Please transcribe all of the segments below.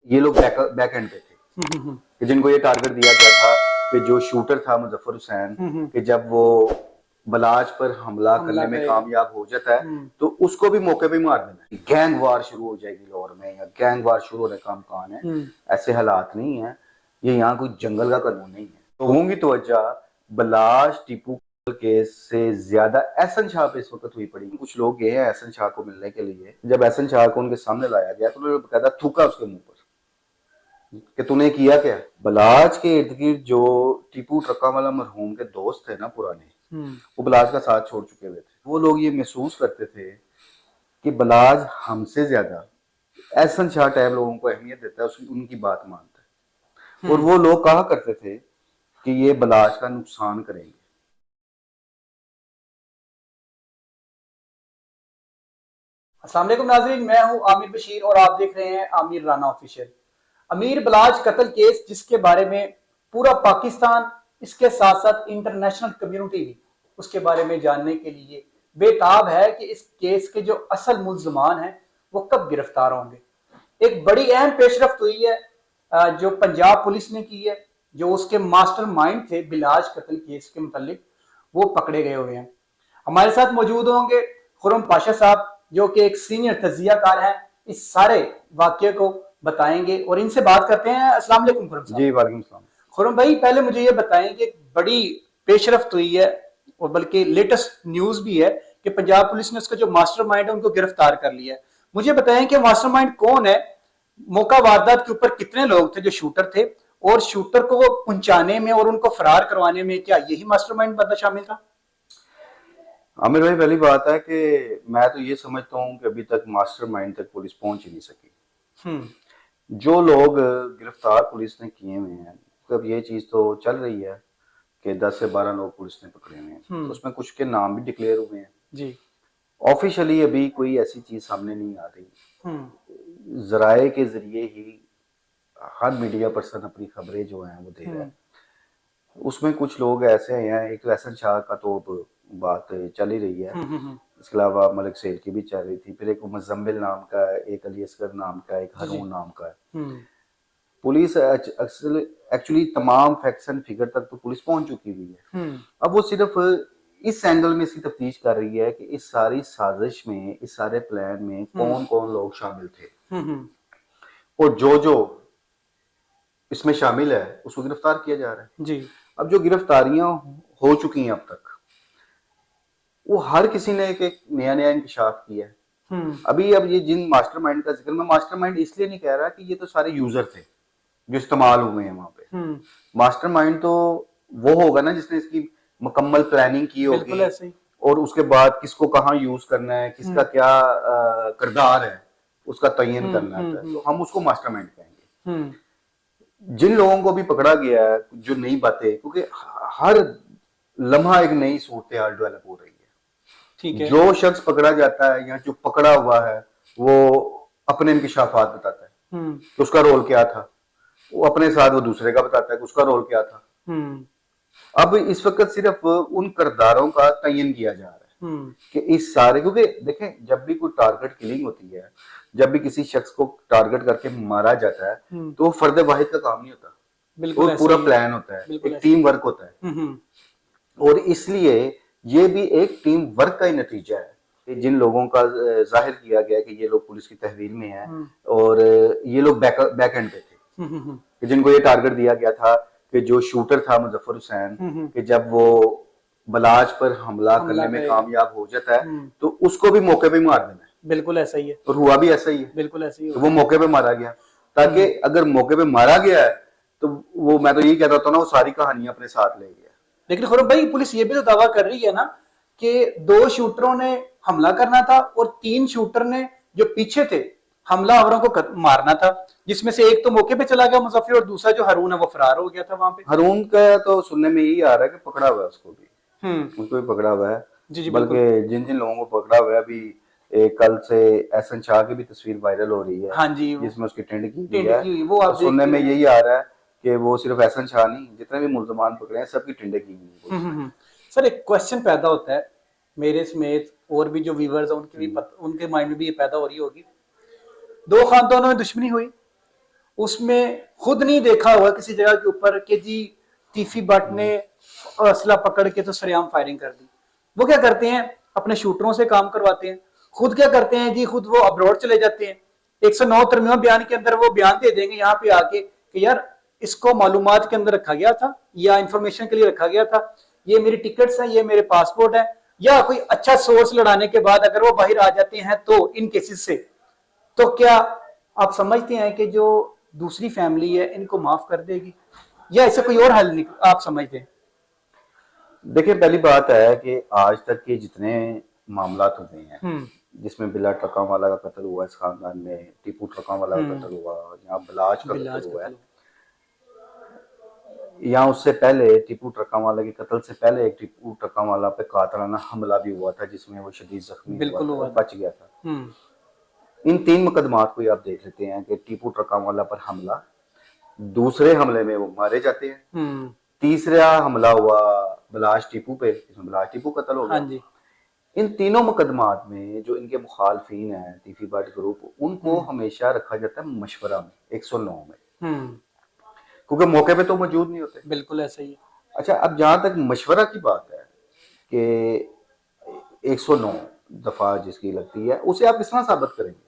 ये लोग back and पे थे कि जिनको ये टारगेट दिया गया था कि जो शूटर था मुजफ्फर हुसैन कि जब वो बलाज पर हमला करने में कामयाब हो जाता है तो उसको भी मौके पे मार देना है। गैंग वार शुरू हो जाएगी लाहौर में या गैंग वार शुरू होने का इम्कान है। ऐसे हालात नहीं है, ये यहाँ कोई जंगल का कानून नहीं है। लोगों की तवज्जो बलाज टीपू केस से ज्यादा एहसन शाह पे इस वक्त हुई पड़ी। कुछ लोग गए हैं एहसन शाह को मिलने के लिए, जब एहसन शाह को उनके सामने लाया गया तो उन्होंने बकायदा थूका उसके मुंह पर कि तूने किया क्या। बलाज के इर्द गिर्द जो टीपू ट्रक्का वाला मरहूम के दोस्त थे ना पुराने, वो बलाज का साथ छोड़ चुके हुए थे। वो लोग ये महसूस करते थे कि बलाज हमसे ज्यादा एहसन शाह टाइप लोगों को अहमियत देता है, उनकी बात मानता है। और वो लोग कहा करते थे कि ये बलाज का नुकसान करेंगे। अस्सलाम वालेकुम नाज़रीन, मैं हूं आमिर बशीर और आप देख रहे हैं आमिर राना ऑफिशियल। अमीर बलाज कत्ल केस जिसके बारे में पूरा पाकिस्तान, इसके साथ साथ इंटरनेशनल कम्युनिटी भी उसके बारे में जानने के लिए बेताब है कि इस केस के जो असल मुल्ज़मान हैं वो कब गिरफ्तार होंगे। एक बड़ी अहम पेशरफ्त हुई है जो पंजाब पुलिस ने की है। जो उसके मास्टरमाइंड थे बलाज कत्ल केस के मुतालिक, वो पकड़े गए हुए हैं। हमारे साथ मौजूद होंगे खुरम पाशा साहब, जो कि एक सीनियर तजियाकार है, इस सारे वाक्य को बताएंगे और इनसे बात करते हैं। अस्सलाम वालेकुम खुरम साहब। जी वालेकुम सलाम। खुरम भाई, पहले मुझे ये बताएं कि बड़ी पेशरफ्त हुई है और बल्कि लेटेस्ट न्यूज भी है कि पंजाब पुलिस ने उसका जो मास्टरमाइंड है उनको गिरफ्तार कर लिया है। मुझे बताएं कि मास्टरमाइंड कौन है, मौका वारदात के ऊपर कितने लोग थे जो शूटर थे, और शूटर को पहुंचाने में और उनको फरार करवाने में क्या यही मास्टरमाइंड बंदा शामिल था? आमिर भाई, पहली बात है कि मैं तो ये समझता हूँ कि अभी तक मास्टरमाइंड तक पुलिस पहुंच ही नहीं सकी। जो लोग गिरफ्तार पुलिस ने किए हुए हैं, तो अब ये चीज तो चल रही है कि 10 से 12 लोग पुलिस ने पकड़े हुए हैं, तो उसमें कुछ के नाम भी डिक्लेयर हुए हैं जी। ऑफिशियली। अभी कोई ऐसी चीज सामने नहीं आ रही, जराए के जरिए ही हर मीडिया पर्सन अपनी खबरें जो हैं वो दे रहा है। उसमें कुछ लोग ऐसे हैं, एक तो एहसन शाह का तो बात चल ही रही है, इसके अलावा मलिक सेल की भी चल रही थी, फिर एक मुजम्मिल नाम का, एक अली असगर नाम का, एक हरून नाम का है। पुलिस एक्चुअली तमाम फैक्ट्स एंड फिगर तक तो पुलिस पहुंच चुकी हुई है। अब वो सिर्फ इस एंगल में इसकी तफ्तीश कर रही है कि इस सारी साजिश में, इस सारे प्लान में कौन कौन लोग शामिल थे और जो जो इसमें शामिल है उसको गिरफ्तार किया जा रहा है जी। अब जो गिरफ्तारियां हो चुकी हैं अब तक, वो हर किसी ने एक नया नया इंकशाफ किया है। अभी अब ये जिन मास्टरमाइंड का जिक्र, मैं मास्टरमाइंड इसलिए नहीं कह रहा कि ये तो सारे यूजर थे जो इस्तेमाल हुए हैं वहां पे। मास्टरमाइंड तो वो होगा ना जिसने इसकी मुकम्मल प्लानिंग की होगी और उसके बाद किसको कहाँ यूज करना है, किसका क्या किरदार है, उसका तयन करना है, तो हम उसको मास्टरमाइंड कहेंगे। जिन लोगों को भी पकड़ा गया है, जो नई बातें, क्योंकि हर लम्हा एक नई सूरत हाल डेवलप हो रही है, ठीक है। जो शख्स पकड़ा जाता है या जो पकड़ा हुआ है वो अपने इंकशाफात बताता है कि उसका रोल क्या था, वो अपने साथ वो दूसरे का बताता है कि उसका रोल क्या था। अब इस वक्त सिर्फ उन किरदारों का तयन किया जा रहा है कि इस सारे, क्योंकि देखें जब भी कोई टारगेट किलिंग होती है, जब भी किसी शख्स को टारगेट करके मारा जाता है तो वो फर्द वाहिद का काम नहीं होता, वो पूरा प्लान होता है, एक टीम वर्क होता है। और इसलिए ये भी एक टीम वर्क का ही नतीजा है कि जिन लोगों का जाहिर किया गया कि ये लोग पुलिस की तहवील में हैं और ये लोग बैक एंड पे थे कि जिनको ये टारगेट दिया गया था कि जो शूटर था मुजफ्फर हुसैन कि जब वो बलाज पर हमला करने में कामयाब हो जाता है तो उसको भी मौके पे मार देना है। बिल्कुल ऐसा ही है और हुआ भी ऐसा ही है, बिल्कुल ऐसा ही है। तो वो मौके पे मारा गया, ताकि अगर मौके पे मारा गया है तो वो, मैं तो यही कहता था ना, वो सारी कहानियां अपने साथ ले गया। लेकिन खुरम भाई, पुलिस ये भी तो दावा कर रही है ना कि 2 शूटरों ने हमला करना था और 3 शूटर ने जो पीछे थे हमलावरों को मारना था, जिसमें से एक तो मौके पे चला गया मुजफ्फर और दूसरा जो हरून है वो फरार हो गया था वहां पे। हरून का तो सुनने में यही आ रहा है कि पकड़ा हुआ है उसको भी, उसको भी पकड़ा हुआ है जी, बल्कि जिन जिन लोगों को पकड़ा हुआ है अभी कल से एहसन शाह की भी तस्वीर वायरल हो रही है, हाँ जी, जिसमें उसकी टेंड की हुई है। वो आप सुनने में यही आ रहा है कि वो सिर्फ एहसन शाह नहीं, जितने भी मुल्ज़मान पकड़े हैं सबकी टेंड की हुई है। सर, एक क्वेश्चन पैदा होता है मेरे समेत और भी जो व्यूअर्स हैं उनके भी उनके माइंड में भी ये पैदा हो रही होगी। 2 खानदानों में दुश्मनी हुई उसमें खुद नहीं देखा हुआ किसी जगह के ऊपर कि जी तीफी भट्ट ने असला पकड़ के तो सरेआम फायरिंग कर दी। वो क्या करते हैं, अपने शूटरों से काम करवाते हैं। खुद क्या करते हैं जी, खुद वो अब्रॉड चले जाते हैं। 109 तरमीम बयान के अंदर वो बयान दे देंगे यहाँ पे आके कि यार इसको मालूमात के अंदर रखा गया था या इंफॉर्मेशन के लिए रखा गया था, ये मेरी टिकट्स हैं, ये मेरे पासपोर्ट है। या कोई अच्छा सोर्स लड़ाने के बाद अगर वो बाहर आ जाते हैं तो इन केसेस से, तो क्या आप समझते हैं कि जो दूसरी फैमिली है इनको माफ कर देगी, या ऐसे कोई और हल नहीं आप समझते हैं? देखिए, पहली बात है कि आज तक के जितने मामलात हुए हैं जिसमें बिला ट्रकां वाला का कत्ल हुआ इस खानदान में, टीपू ट्रकां वाला का कत्ल हुआ, यहाँ बलाज का कत्ल हुआ है, या उससे पहले टीपू ट्रकां वाला के कत्ल से पहले एक टीपू ट्रकां वाला पे कातलाना हमला भी हुआ था जिसमें वो शदीद जख्मी हुआ, बच गया था। इन 3 मुकदमात को आप देख लेते हैं कि टीपू ट्रकां वाला पर हमला, दूसरे हमले में वो मारे जाते हैं, तीसरा हमला हुआ बलाज टीपू पे, इसमें बलाज टीपू कत्ल हो गया। इन तीनों मुकदमात में जो इनके मुखालफीन है तीफी भट्ट ग्रुप, उनको हमेशा रखा जाता है मशवरा में 109 में, क्योंकि मौके पे तो मौजूद नहीं होते। बिल्कुल ऐसा ही है। अच्छा, अब जहां तक मशवरा की बात है कि 109 दफा जिसकी लगती है, उसे आप किस तरह साबित करेंगे?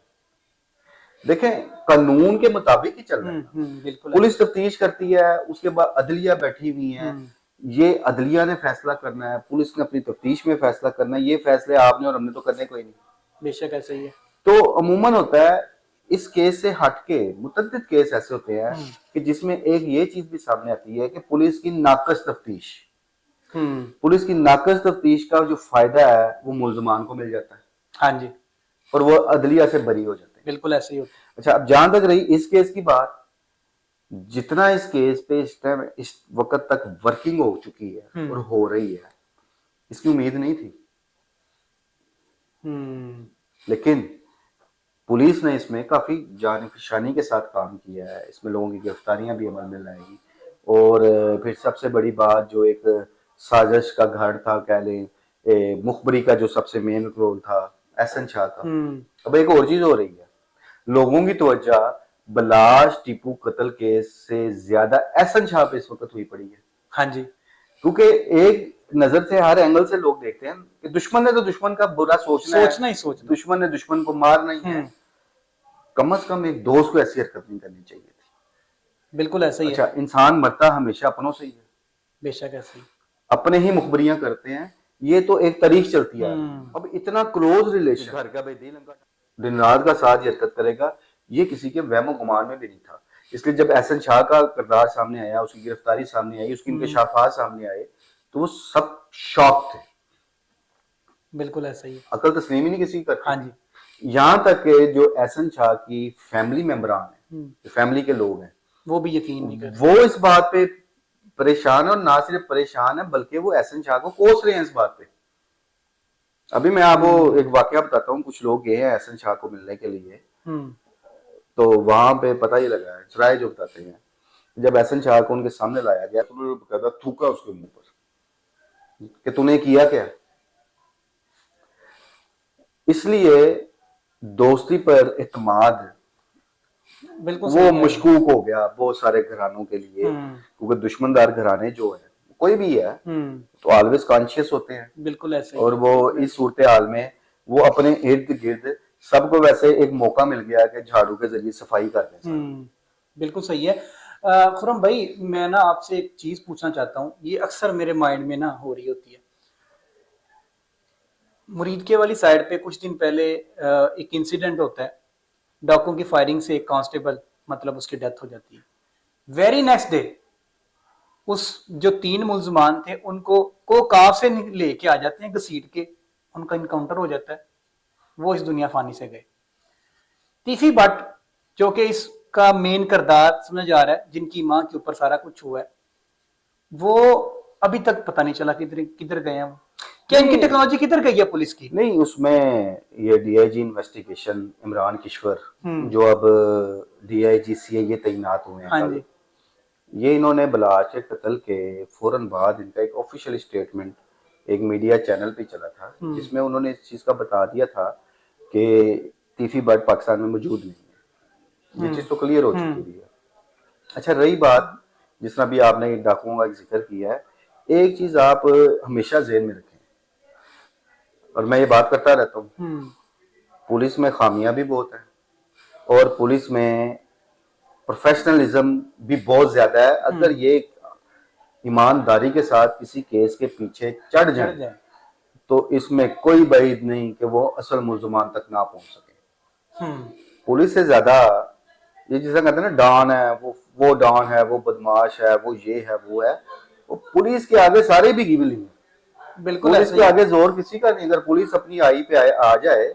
देखें, कानून के मुताबिक ही चल रहा है। पुलिस तफ्तीश करती है, उसके बाद अदलिया बैठी हुई है, ये अदलिया ने फैसला करना है, पुलिस ने अपनी तफ्तीश में फैसला करना है। ये फैसले आपने और हमने तो करने कोई नहीं। बेशक ऐसा ही है। तो अमूमन होता है इस केस से हटके मुतअद्दिद केस ऐसे होते हैं कि जिसमें एक ये चीज भी सामने आती है कि पुलिस की नाकस तफ्तीश, पुलिस की नाकस तफ्तीश का जो फायदा है वो मुल्जमान को मिल जाता है। हाँ जी। और वो अदलिया से बरी हो जाते हैं। बिल्कुल ऐसे ही होता है। अच्छा, अब जहां तक रही इस केस की बात, जितना इस केस पे इस टाइम इस वक्त तक वर्किंग हो चुकी है और हो रही है, इसकी उम्मीद नहीं थी। लेकिन पुलिस ने इसमें काफी जानिफशानी के साथ काम किया है, इसमें लोगों की गिरफ्तारियां भी अमल में लाएगी। और फिर सबसे बड़ी बात, जो एक साजिश का घर था, कह लें मुखबरी का जो सबसे मेन रोल था एहसन शाह का, अब एक और चीज हो रही है, लोगों की तवज्जो बलाज टीपू कत्ल केस से ज्यादा एहसन शाह पे इस वक्त हुई पड़ी है। हाँ जी। क्योंकि एक नजर से, हर एंगल से लोग देखते हैं कि दुश्मन ने तो दुश्मन का बुरा सोचना ही सोचना, दुश्मन ने दुश्मन को मारना ही है। कम से कम एक दोस्त को ऐसी हरकत नहीं करनी चाहिए थी। बिल्कुल ऐसा ही है। अच्छा, इंसान मरता हमेशा अपनों से ही है। बेशक ऐसे ही, अपने ही मुखबरियां करते हैं, ये तो एक तारीख चलती है। अब इतना क्लोज रिलेशन, घर का दिन रात का साथ हरकत करेगा, ये किसी के वहमो गुमान में भी नहीं था। इसलिए जब एहसन शाह का किरदार सामने आया, उसकी गिरफ्तारी सामने आई, उसके इंकशाफात सामने आए, तो वो सब शॉक थे। बिल्कुल ऐसा ही, अकल तस्लीम ही नहीं किसी का। हाँ जी। यहाँ तक जो एहसन शाह की फैमिली मेंबरान है, फैमिली के लोग हैं, वो भी यकीन नहीं करते। वो इस बात पे परेशान है, और ना सिर्फ परेशान है बल्कि वो एहसन शाह को कोस रहे हैं इस बात पे। अभी मैं आपको एक वाकया बताता हूँ। कुछ लोग गए हैं एहसन शाह को मिलने के लिए, तो वहां पे पता ही लगा है, सराय जो बताते हैं, जब एहसन शाह को उनके सामने लाया गया तो उन्होंने कहता थूका उसके मुंह पर कि तूने किया क्या। इसलिए दोस्ती पर इत्मीनान बिल्कुल वो मशकूक हो गया बहुत सारे घरानों के लिए, क्योंकि दुश्मनदार घराने जो है, कोई भी है, तो ऑलवेज कॉन्शियस होते हैं। बिल्कुल ऐसे। और वो इस सूरत हाल में वो अपने इर्द गिर्द सबको वैसे एक मौका मिल गया कि झाड़ू के जरिए सफाई कर दें। बिल्कुल सही है। खुरम भाई, मैं ना आपसे एक चीज पूछना चाहता हूँ, ये अक्सर मेरे माइंड में ना हो रही होती है। मुरीदके वाली साइड पे कुछ दिन पहले एक इंसिडेंट होता है, डाकुओं की फायरिंग से एक कांस्टेबल मतलब उसकी डेथ हो जाती है। वेरी नेक्स्ट डे उस जो 3 मुल्जमान थे उनको को कार से लेके आ जाते हैं घसीट के, उनका इनकाउंटर हो जाता है, वो इस दुनिया फानी से गए। तीफी भट्ट जो कि इसका मेन किरदार समझ आ रहा है, जिनकी माँ के ऊपर सारा कुछ हुआ है, वो अभी तक पता नहीं चला किधर गए हैं वो। क्या इनकी टेक्नोलॉजी किधर गई है पुलिस की? नहीं, उसमें ये डीआईजी इन्वेस्टिगेशन इमरान किश्वर जो अब डीआईजी सीआईए तैनात हुए हैं, हाँ, ये इन्होंने बलाज के कत्ल के फौरन बाद इनका एक ऑफिशियल स्टेटमेंट एक मीडिया चैनल पे चला था, जिसमें उन्होंने इस चीज का बता दिया था कि तीफी भट्ट पाकिस्तान में मौजूद नहीं है। ये चीज तो क्लियर हो चुकी है। अच्छा, रही बात जिस तरह भी आपने डाकुओं का जिक्र किया है, एक चीज आप हमेशा ज़हन में रखें, और मैं ये बात करता रहता हूँ, पुलिस में खामियां भी बहुत है और पुलिस में प्रोफेशनलिज्म भी बहुत ज्यादा है। अगर ये ईमानदारी के साथ किसी केस के पीछे चढ़ जाए तो इसमें कोई बैद नहीं कि वो असल मुल्ज़मान तक ना पहुंच सके। पुलिस से ज्यादा ये जिसे कहते हैं ना डॉन है, वो डॉन है, वो बदमाश है, वो ये है, वो है, वो पुलिस के आगे सारे भी गिबली हैं। बिल्कुल पुलिस के आगे जोर किसी का नहीं। अगर पुलिस अपनी आई पे आ जाए,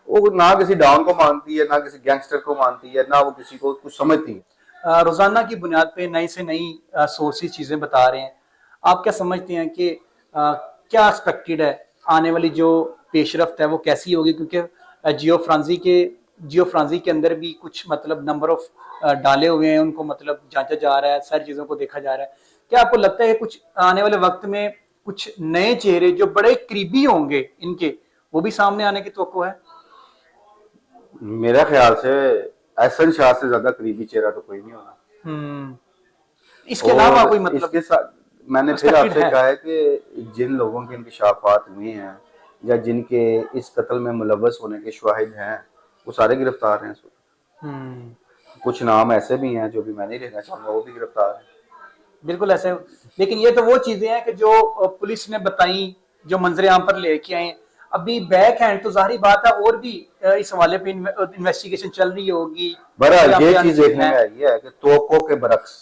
वो ना किसी डॉन को मानती है, ना किसी गैंगस्टर को मानती है, ना वो किसी को कुछ समझती है। रोजाना की बुनियाद पे नई से नई सोर्सेज चीजें बता रहे हैं। आप क्या समझते हैं कि क्या एक्सपेक्टेड है, आने वाली जो पेशरफ्त है वो कैसी होगी? क्योंकि जियो फ्रांसी के अंदर भी कुछ मतलब नंबर ऑफ डाले हुए हैं, उनको मतलब जांचा जा रहा है, सारी चीजों को देखा जा रहा है। क्या आपको लगता है कुछ आने वाले वक्त में कुछ नए चेहरे जो बड़े करीबी होंगे इनके, वो भी सामने आने की तवक्को है? मेरा ख्याल से एहसन शाह से ज्यादा करीबी चेहरा तो कोई नहीं होना। इसके अलावा कोई मतलब इसके साथ मैंने फिर आपसे कहा है कि जिन लोगों के इंकशाफात हुए हैं या जिनके इस कत्ल में मुलव्वस होने के शवाहिद हैं, वो सारे गिरफ्तार हैं। कुछ नाम ऐसे भी हैं जो भी मैं नहीं लेना चाहूंगा, वो भी गिरफ्तार हैं। बिल्कुल ऐसे। लेकिन ये तो वो चीजें हैं कि जो पुलिस ने बताई, जो मंजरे आम पर लेके आए। अभी बैक हैंड तो जाहिर बात है और भी इस हवाले पे इन्वेस्टिगेशन चल रही होगी। बहरहाल ये चीज देखने में आई है कि तोक़ों के बरक्स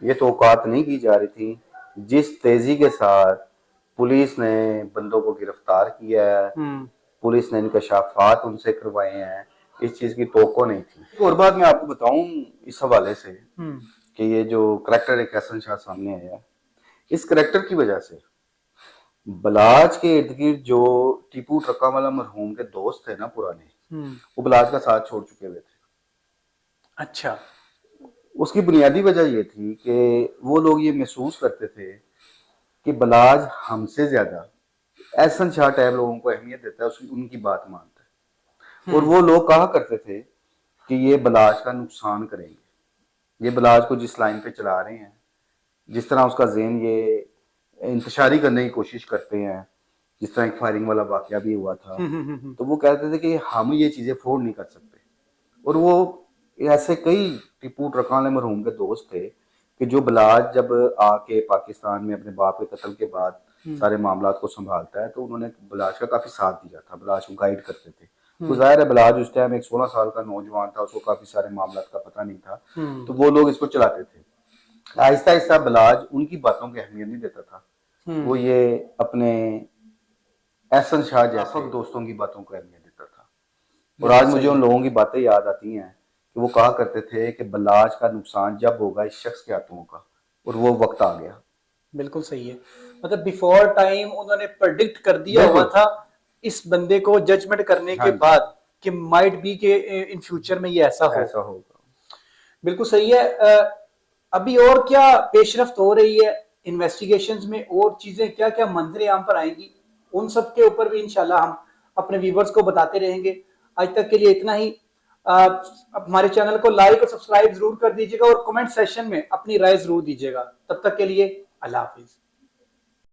ये तोक़ात नहीं की जा रही थी। जिस तेजी के साथ पुलिस ने बंदों को गिरफ्तार किया है, पुलिस ने इंकशाफात उनसे करवाए हैं, इस चीज की तोक़ो नहीं थी। और बात मैं आपको बताऊं इस हवाले से कि ये जो करैक्टर एक एहसन शाह सामने आया है, इस करैक्टर की वजह से बलाज के इर्द गिर्द जो टीपू ट्रक्का वाला मरहूम के दोस्त थे ना पुराने, वो बलाज का साथ छोड़ चुके हुए थे। अच्छा। उसकी बुनियादी वजह ये थी कि वो लोग ये महसूस करते थे कि बलाज हमसे ज्यादा एहसन शाह टाइप लोगों को अहमियत देता है, उनकी बात मानता है। और वो लोग कहा करते थे कि ये बलाज का नुकसान करेंगे, ये बलाज को जिस लाइन पे चला रहे हैं, जिस तरह उसका ज़हन ये इंतशारी करने की कोशिश करते हैं, जिस तरह एक फायरिंग वाला वाकया भी हुआ था, तो वो कहते थे कि हम ये चीजें अफोर्ड नहीं कर सकते। और वो ऐसे कई टीपू ट्रकान मरहूम के दोस्त थे कि जो बलाज जब आके पाकिस्तान में अपने बाप के कत्ल के बाद सारे मामलात को संभालता है, तो उन्होंने बलाज का काफी साथ दिया था, बलाज को गाइड करते थे। तो जाहिर है बलाज उस टाइम एक 16 साल का नौजवान था, उसको काफी सारे मामलात का पता नहीं था, तो वो लोग इसको चलाते थे। आहिस्ता आहिस्ता बलाज उनकी बातों की अहमियत नहीं देता था, वो ये अपने एहसन शाह जैसे दोस्तों की बातों को अहमियत देता था। और आज मुझे उन लोगों की बातें याद आती हैं कि वो कहा करते थे कि बलाज का नुकसान जब होगा इस शख्स के हाथों का, और वो वक्त आ गया। बिल्कुल सही है। मतलब बिफोर टाइम उन्होंने प्रेडिक्ट कर दिया हुआ था इस बंदे को जजमेंट करने के बाद कि माइट बी के इन फ्यूचर में ये ऐसा होगा। बिल्कुल सही है। अभी और क्या पेशरफ्त हो रही है इन्वेस्टिगेशंस में, और चीजें क्या क्या मंजरे आम पर आएंगी, उन सब के ऊपर भी इंशाल्लाह हम अपने व्यूवर्स को बताते रहेंगे। आज तक के लिए इतना ही। हमारे चैनल को लाइक और सब्सक्राइब जरूर कर दीजिएगा और कमेंट सेक्शन में अपनी राय जरूर दीजिएगा। तब तक के लिए अल्लाह हाफिज।